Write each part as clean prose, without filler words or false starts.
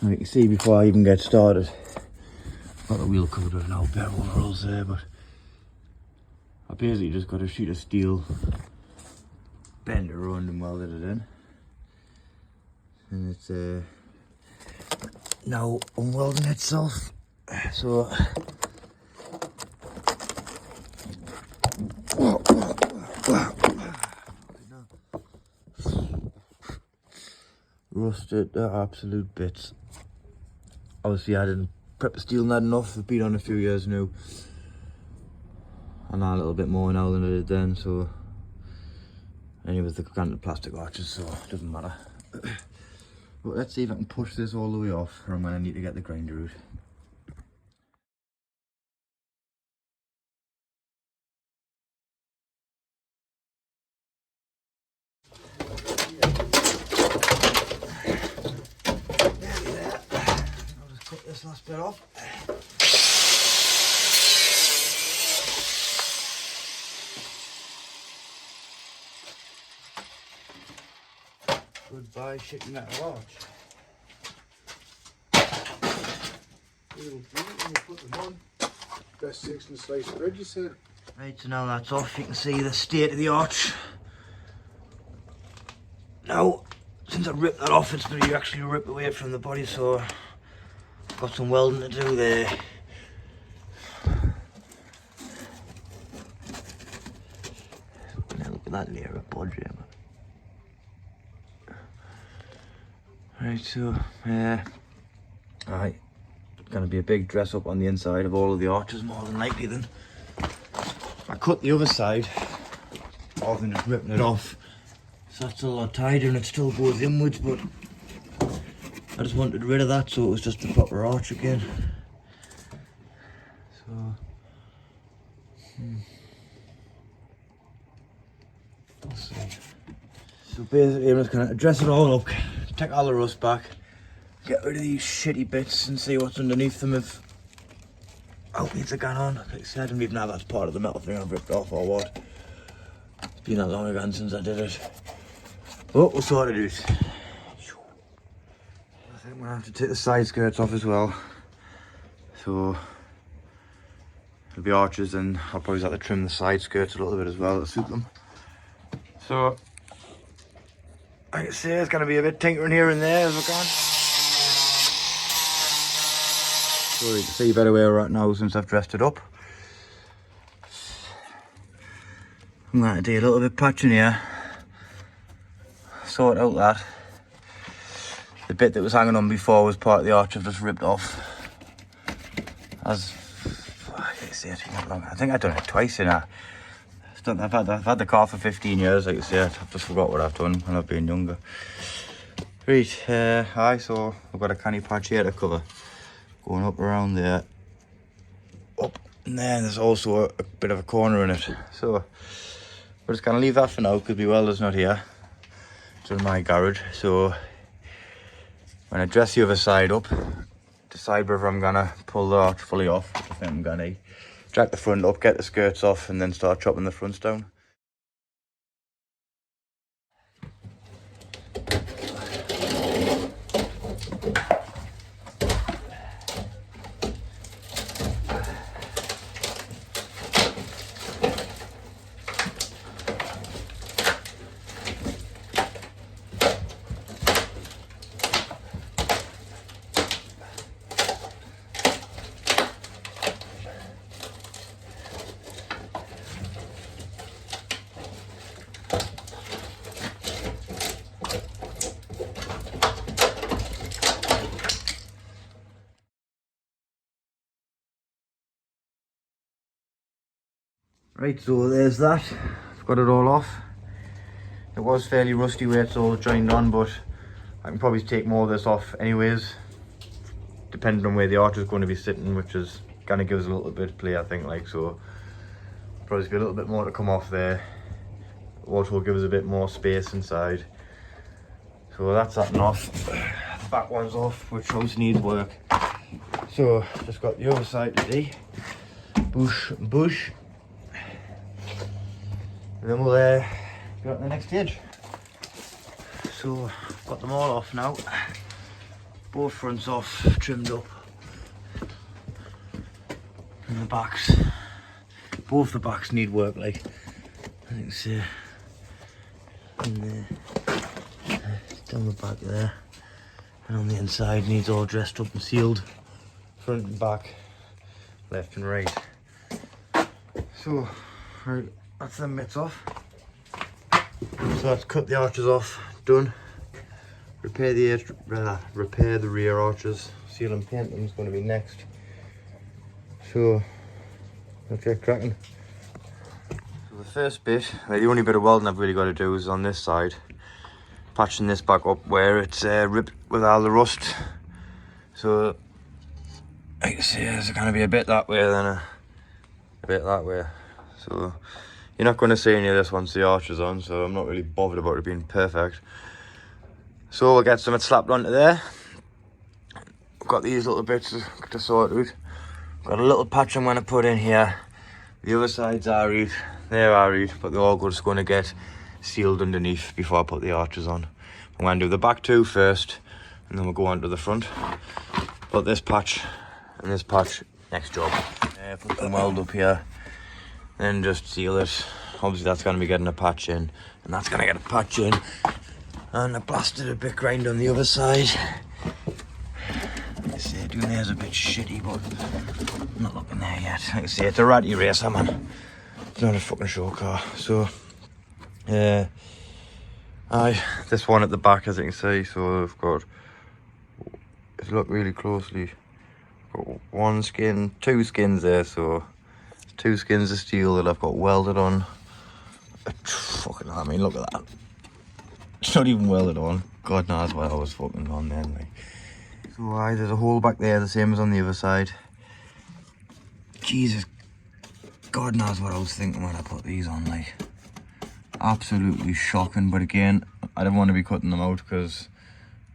And you can see before I even get started, I've got the wheel covered with no bare overalls there, but I basically just got a sheet of steel, bent it around and welded it in. And it's now unwelding itself. So rusted to absolute bits. Obviously I didn't prep the steel not enough. It's been on a few years now. And a little bit more now than I did then, so anyway, with the granted plastic arches, so it doesn't matter. But let's see if I can push this all the way off, or I'm going to need to get the grinder out. I'll just cut this last bit off. Goodbye shitty metal arch. We'll put them on. Best 6 and sliced bread, you said? Right, so now that's off, you can see the state of the arch. Now, since I ripped that off, it's been actually ripped away from the body, so I've got some welding to do there. Now look at that layer of bodge here, man. Right, so, alright, gonna be a big dress up on the inside of all of the arches, more than likely then. I cut the other side, rather than just ripping it off, so that's a lot tighter and it still goes inwards, but I just wanted rid of that so it was just the proper arch again. So, we'll see. So basically I'm just gonna dress it all up, take all the rust back, get rid of these shitty bits and see what's underneath them if needs are gone on. Like I said, I don't even know if that's part of the metal thing I've ripped off or what. It's been that long again since I did it. But we'll sort it out. I think I'm gonna have to take the side skirts off as well. So it'll be arches and I'll probably have to trim the side skirts a little bit as well to suit them. So like I say, it's gonna be a bit tinkering here and there as I can. So you can see better where we're at now since I've dressed it up. I'm going to do a little bit of patching here, sort out that. The bit that was hanging on before was part of the arch I've just ripped off. As I say, I think I've done it twice in a. I've had the car for 15 years, like I say. I've just forgot what I've done when I've been younger. Right, so I've got a canny patch here to cover. Going up around there, up and then there's also a bit of a corner in it. So we're just gonna leave that for now because my welder's not here. It's in my garage. So when I dress the other side up, decide whether I'm gonna pull the arch fully off, which I think I'm gonna. Jack the front up, get the skirts off, and then start chopping the fronts down. Right, so there's that. I've got it all off. It was fairly rusty where it's all joined on, but I can probably take more of this off anyways, depending on where the arch is going to be sitting, which is going to give us a little bit of play, I think. Like, so probably be a little bit more to come off there. Also give us a bit more space inside. So that's that and off. The back one's off, which obviously needs work. So just got the other side to do. Bush. And then we'll go on to the next stage. So I've got them all off now. Both fronts off, trimmed up. And the backs, both the backs need work, like, I think so. And down the back there. And on the inside needs all dressed up and sealed. Front and back, left and right. So, right, that's them bits off. So that's cut the arches off, done. Repair the rear arches. Seal and paint them is going to be next. So, let's get cracking. So the first bit, the only bit of welding I've really got to do is on this side. Patching this back up where it's ripped with all the rust. So, like I say, there's going to be a bit that way, then a bit that way. So, you're not going to see any of this once the arch is on, so I'm not really bothered about it being perfect. So we'll get some slapped onto there. I've got these little bits to sort out. Got a little patch I'm going to put in here. The other sides are right, they're right, but they're all just going to get sealed underneath before I put the arches on. I'm going to do the back two first, and then we'll go on to the front. Put this patch and this patch, next job. Put some weld up here, then just seal it. Obviously that's going to be getting a patch in, and that's going to get a patch in. And I blasted a bit grind on the other side. Like I say, doing there's a bit shitty, but I'm not looking there yet. Like I say, it's a ratty racer, man. It's not a fucking show car. So, this one at the back, as you can see, so I've got, if you look really closely, I've got one skin, two skins there, so 2 skins of steel that I've got welded on. Fucking, I mean, look at that. It's not even welded on. God knows what I was fucking on then, like. So there's a hole back there, the same as on the other side. Jesus, God knows what I was thinking when I put these on, like. Absolutely shocking, but again, I didn't want to be cutting them out because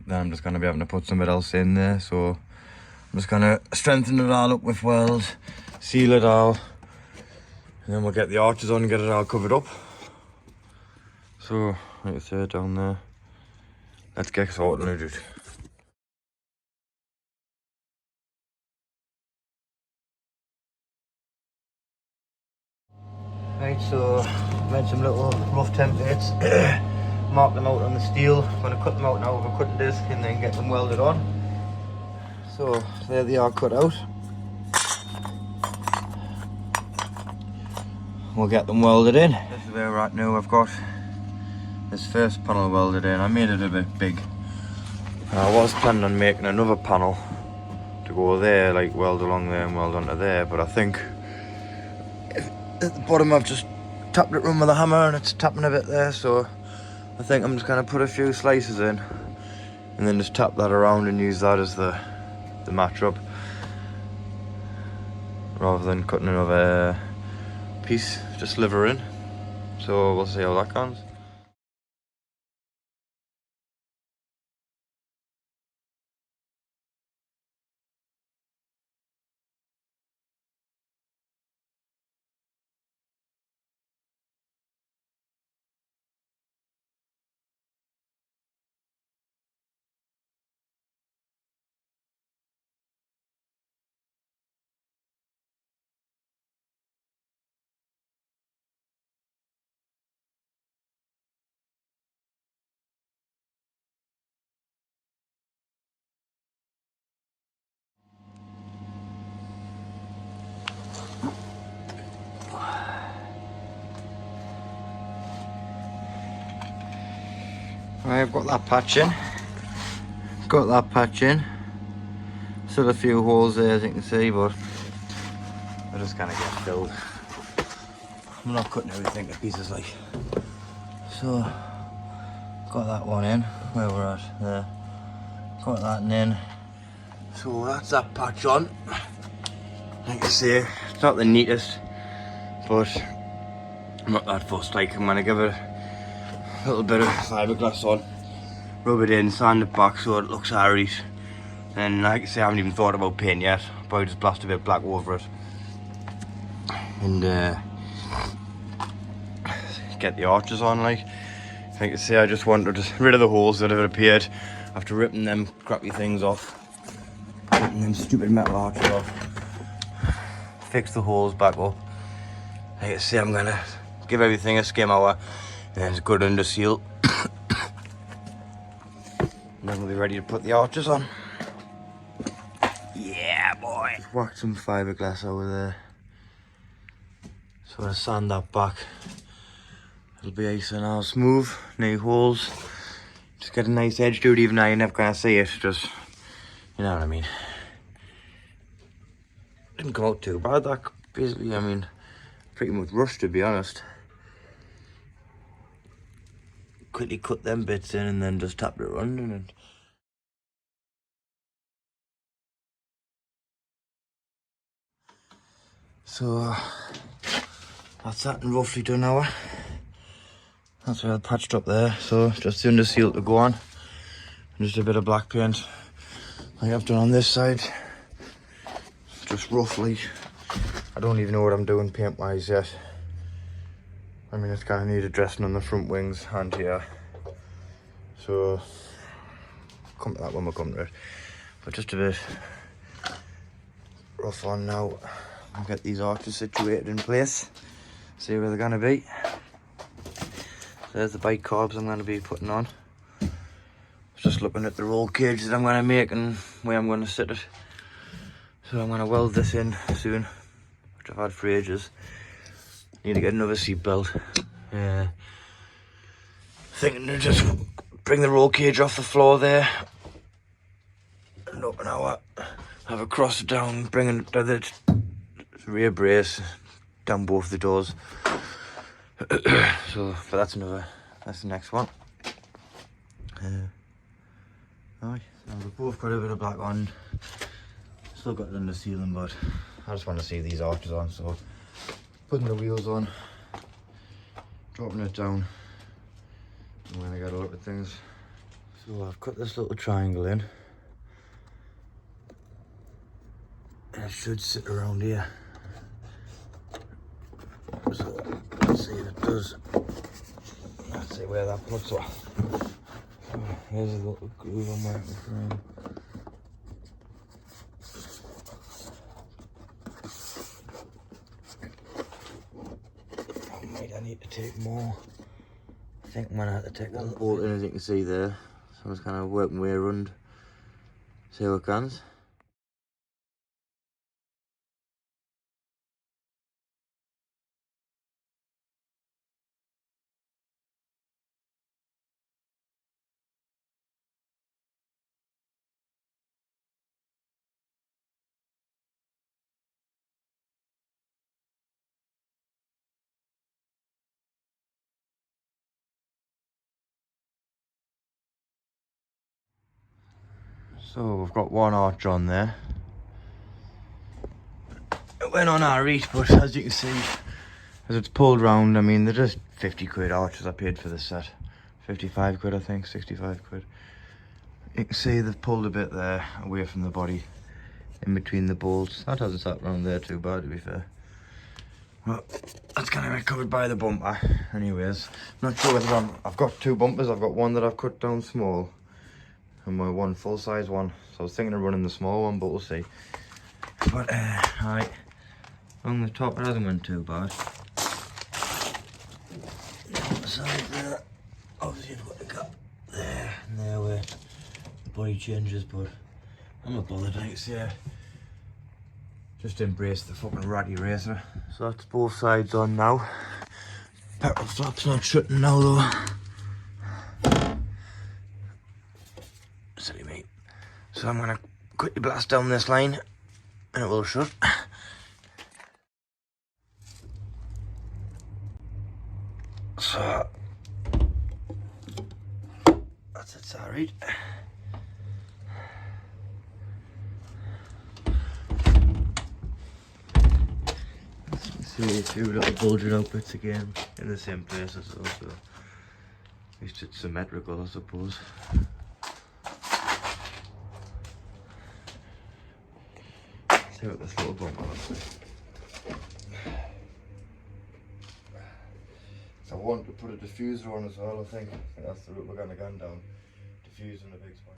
then I'm just going to be having to put something else in there. So I'm just going to strengthen it all up with weld, seal it all, and then we'll get the arches on and get it all covered up. So, like I said, down there, let's get sorted, dude. Right, so I made some little rough templates, mark them out on the steel. I'm going to cut them out now with a cutting disc and then get them welded on. So there they are cut out. We'll get them welded in. This is where we're at now. I've got this first panel welded in. I made it a bit big. I was planning on making another panel to go there, like weld along there and weld onto there, but I think at the bottom I've just tapped it round with a hammer and it's tapping a bit there, so I think I'm just going to put a few slices in and then just tap that around and use that as the match up rather than cutting another piece to sliver in. So we'll see how that goes. Right, I've got that patch in. Got that patch in. Still a few holes there, as you can see, but they're just gonna get filled. I'm not cutting everything to pieces, like. So, got that one in. Where we're at there. Got that in. So that's that patch on. Like I say, it's not the neatest, but I'm not that fussed. Like, I'm gonna give it a little bit of fiberglass on, rub it in, sand it back so it looks alright. And like I say, I haven't even thought about paint yet. Probably just blast a bit of black over it and get the arches on. Like I say, I just want to just rid of the holes that have appeared. after ripping them crappy things off, ripping them stupid metal arches off, fix the holes back up. Like I say, I'm gonna give everything a skim hour and then it's good under seal. And then we'll be ready to put the arches on. Yeah, boy! Just whacked some fiberglass over there. So I'm gonna sand that back. It'll be nice and all smooth, no holes. Just get a nice edge to it, even though you're never gonna see it. Just, you know what I mean. Didn't come out too bad, that basically. I mean, pretty much rushed, to be honest. Quickly cut them bits in and then just tapped it around in it. So that's that and roughly done now. That's where I patched up there. So just the under seal to go on. And just a bit of black paint like I've done on this side. Just roughly. I don't even know what I'm doing paint wise yet. I mean, it's kind of needed dressing on the front wings and here. So come to that when we come to it. But just a bit rough on now. I'll get these arches situated in place. See where they're gonna be. So there's the bike carbs I'm gonna be putting on. Just looking at the roll cage that I'm gonna make and where I'm gonna sit it. So I'm gonna weld this in soon, which I've had for ages. Need to get another seat belt. Thinking to just bring the roll cage off the floor there and up an hour. Have it cross it down, bring it to the rear brace down both the doors. So, but that's the next one. Aye, so we've both got a bit of black on. Still got it under sealing, but I just want to see these arches on, so putting the wheels on, dropping it down, and then I got to look at things. So I've cut this little triangle in, and it should sit around here. So let's see if it does. Let's see where that puts her. So here's a little groove on my frame. I need to take more. I think I'm gonna have to take one bolt in, as you can see there. So I'm just kind of working my way around, see how it comes. So we've got one arch on there. It went on our reach, but as you can see, as it's pulled round, I mean, they're just 50 quid arches I paid for this set. 55 quid, I think, 65 quid. You can see they've pulled a bit there away from the body, in between the bolts. That hasn't sat round there too bad, to be fair. Well, that's kind of covered by the bumper. Anyways, I'm not sure whether I've got two bumpers. I've got one that I've cut down small, and my one full size one. So I was thinking of running the small one, but we'll see. But alright, on the top it hasn't went too bad. On the side there, obviously you've got the gap there and there where the body changes, but I'm not bothered, like I say. Just embrace the fucking ratty racer. So that's both sides on now. Petrol flap's not shutting now though. Silly me. So I'm gonna quickly blast down this line and it will shut. So that's it, sorry. See two little bulging outputs again in the same place as well, so at least it's symmetrical, I suppose. See what this little bumper looks like. So I want to put a diffuser on as well, I think. That's the route we're going to go down. fuse on the big spot.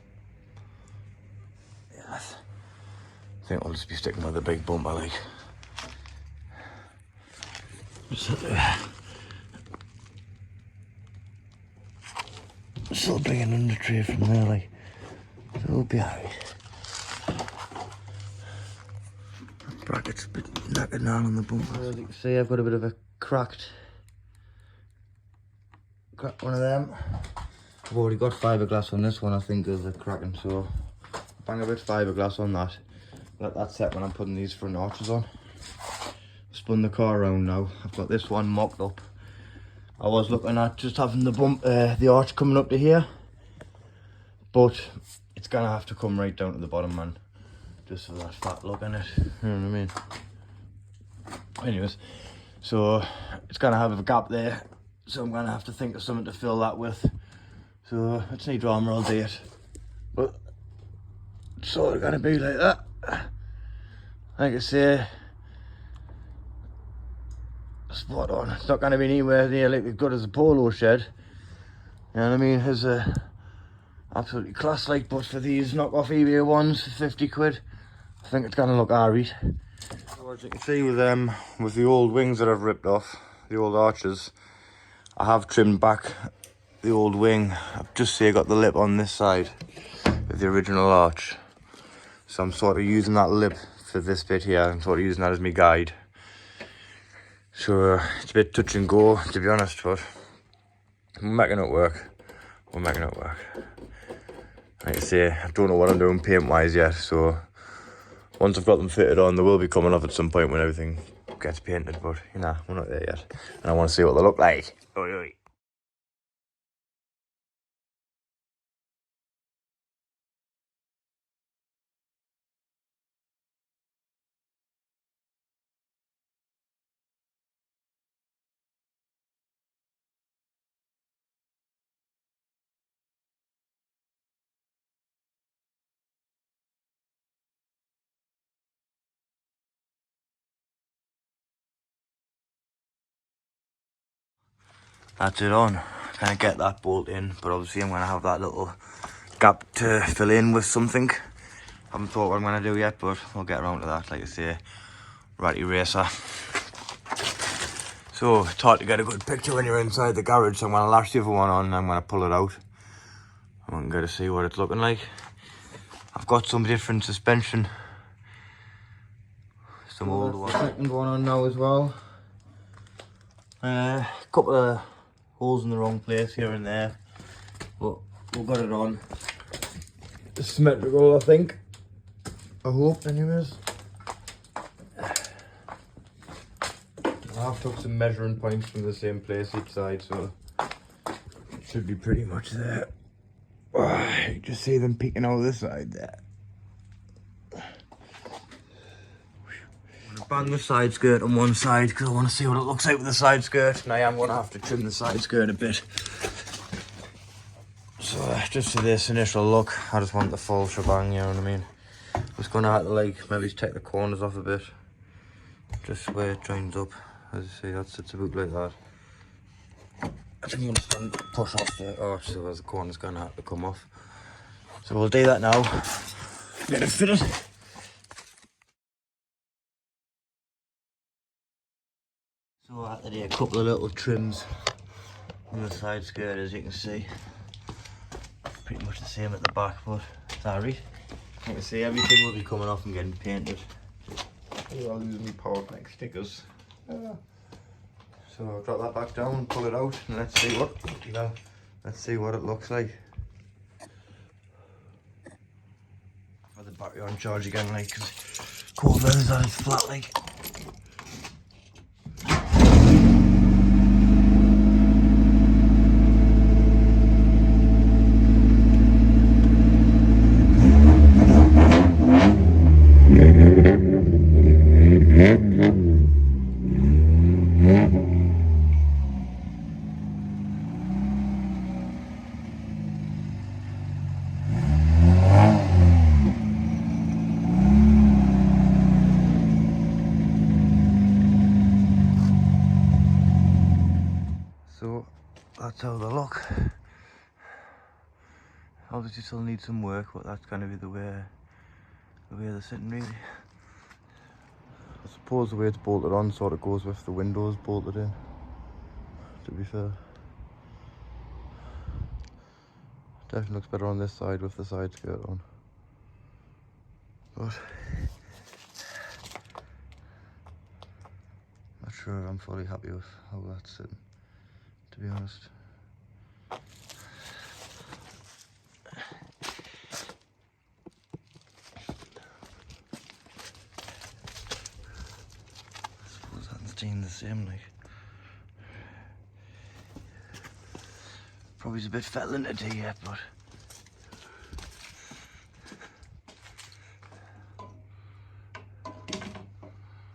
Yeah, I think I'll just be sticking with the big bumper, like. Still bringing under tray from there, like. So it'll be alright. Bracket's a bit knackered now on the bumper. As you can see, I've got a bit of a cracked one of them. I've already got fiberglass on this one, I think, is a cracking, so bang a bit of fiberglass on that. Let that set when I'm putting these front arches on. Spun the car around now. I've got this one mocked up. I was looking at just having the arch coming up to here, but it's gonna have to come right down to the bottom, man. Just for that fat look in it, you know what I mean? Anyways, so it's gonna have a gap there, so I'm gonna have to think of something to fill that with. So it's no drama, I'll do it. But it's sort of gonna be like that. Like I say, spot on. It's not gonna be anywhere near like as good as a polo shed. You know what I mean? It's absolutely class, like, but for these knock-off eBay ones for 50 quid, I think it's gonna look alright. So as you can see with the old wings that I've ripped off, the old arches, I have trimmed back the old wing. I've just say got the lip on this side of the original arch. So I'm sort of using that lip for this bit here. I'm sort of using that as my guide. So it's a bit touch and go, to be honest, but we're making it work. We're making it work. Like I say, I don't know what I'm doing paint wise yet, so once I've got them fitted on, they will be coming off at some point when everything gets painted, but you know, we're not there yet. And I want to see what they look like. Oi, oi. That's it on. Kind of get that bolt in, but obviously I'm going to have that little gap to fill in with something. Haven't thought what I'm going to do yet, but we'll get around to that. Like I say, ratty racer. So it's hard to get a good picture when you're inside the garage, so I'm going to lash the other one on and I'm going to pull it out. I'm going to see what it's looking like. I've got some different suspension. Some old one. Second one on now as well. Couple of holes in the wrong place here and there, but we've got it on. It's symmetrical, I think. I hope, anyways. I've took some measuring points from the same place each side, so it should be pretty much there. You just see them peeking out this side there. Bang the side skirt on one side because I want to see what it looks like with the side skirt, and I am going to have to trim the side skirt a bit. So just for this initial look, I just want the full shebang, you know what I mean? I'm just going to have to like maybe take the corners off a bit, just where it joins up. As you see, that sits about like that. I think I'm going to push off the arch, so as the corner's going to have to come off. So we'll do that now, get it fitted. So I had to do a couple of little trims on the side skirt, as you can see. Pretty much the same at the back, but it's alright. You can see everything will be coming off and getting painted. I'll use my power pack stickers. So I'll drop that back down and pull it out, and let's see what it looks like. Got the battery on charge again, like, because cold weather's on, it's flat, like. So that's how they look. obviously still need some work, but that's going to be the way they're sitting really. I suppose the way it's bolted on sort of goes with the windows bolted in, to be fair. Definitely looks better on this side with the side skirt on. But not sure I'm fully happy with how that's sitting, to be honest. I suppose that's staying the same, like. Probably a bit fettling to do yet, but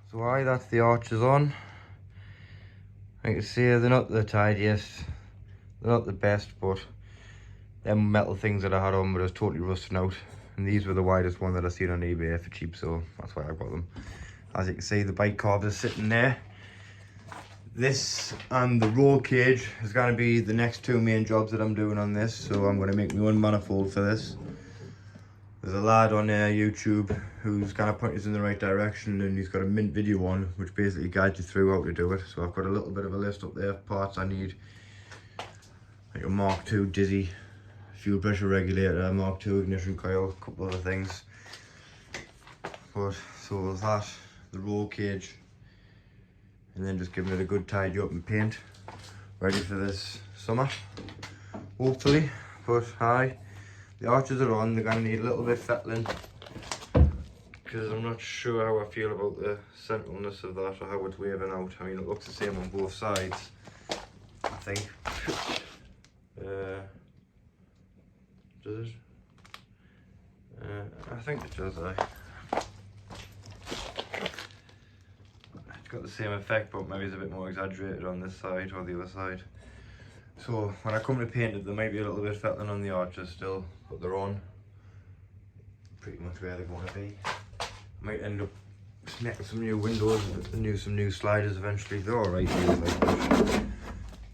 so aye, that's the arches on. I can see they're not the tidiest, they're not the best, but them metal things that I had on were just totally rusting out, and these were the widest one that I seen on eBay for cheap, so that's why I got them. As you can see, the bike carb is sitting there. This and the roll cage is going to be the next two main jobs that I'm doing on this, so I'm going to make my own manifold for this. There's a lad on YouTube who's kind of pointing us in the right direction, and he's got a mint video on which basically guides you through how to do it. So I've got a little bit of a list up there of parts I need, like a Mk2 dizzy fuel pressure regulator, a Mk2 ignition coil, a couple other things. But so with that, the roll cage, and then just giving it a good tidy up and paint, ready for this summer, hopefully. But aye, the arches are on. They're going to need a little bit fettling, because I'm not sure how I feel about the centralness of that or how it's waving out. I mean, it looks the same on both sides, I think. Does it? I think it does, aye. Got the same effect, but maybe it's a bit more exaggerated on this side or the other side. So when I come to paint it, there might be a little bit fettling on the arches still, but they're on pretty much where they're going to be. I might end up making some new windows and some new sliders eventually. They're alright really, like, but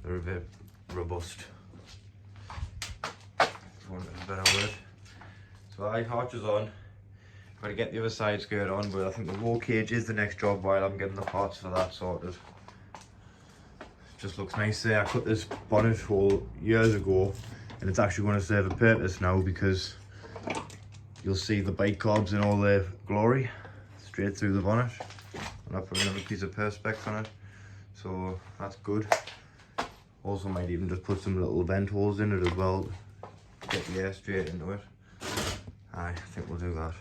they're a bit robust, for want of a better word. So arches on. I'm going to get the other side skirt on, but I think the roll cage is the next job while I'm getting the parts for that sorted. It just looks nice there. I cut this bonnet hole years ago, and it's actually going to serve a purpose now, because you'll see the bike carbs in all their glory straight through the bonnet, and I put another piece of perspex on it, so that's good. Also might even just put some little vent holes in it as well to get the air straight into it. I think we'll do that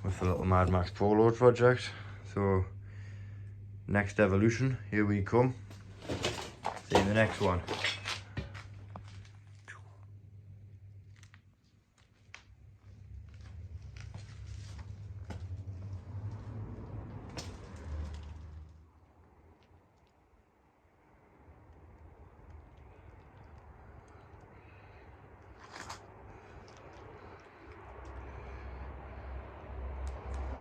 with the little Mad Max Polo project. So next evolution, here we come. See you in the next one.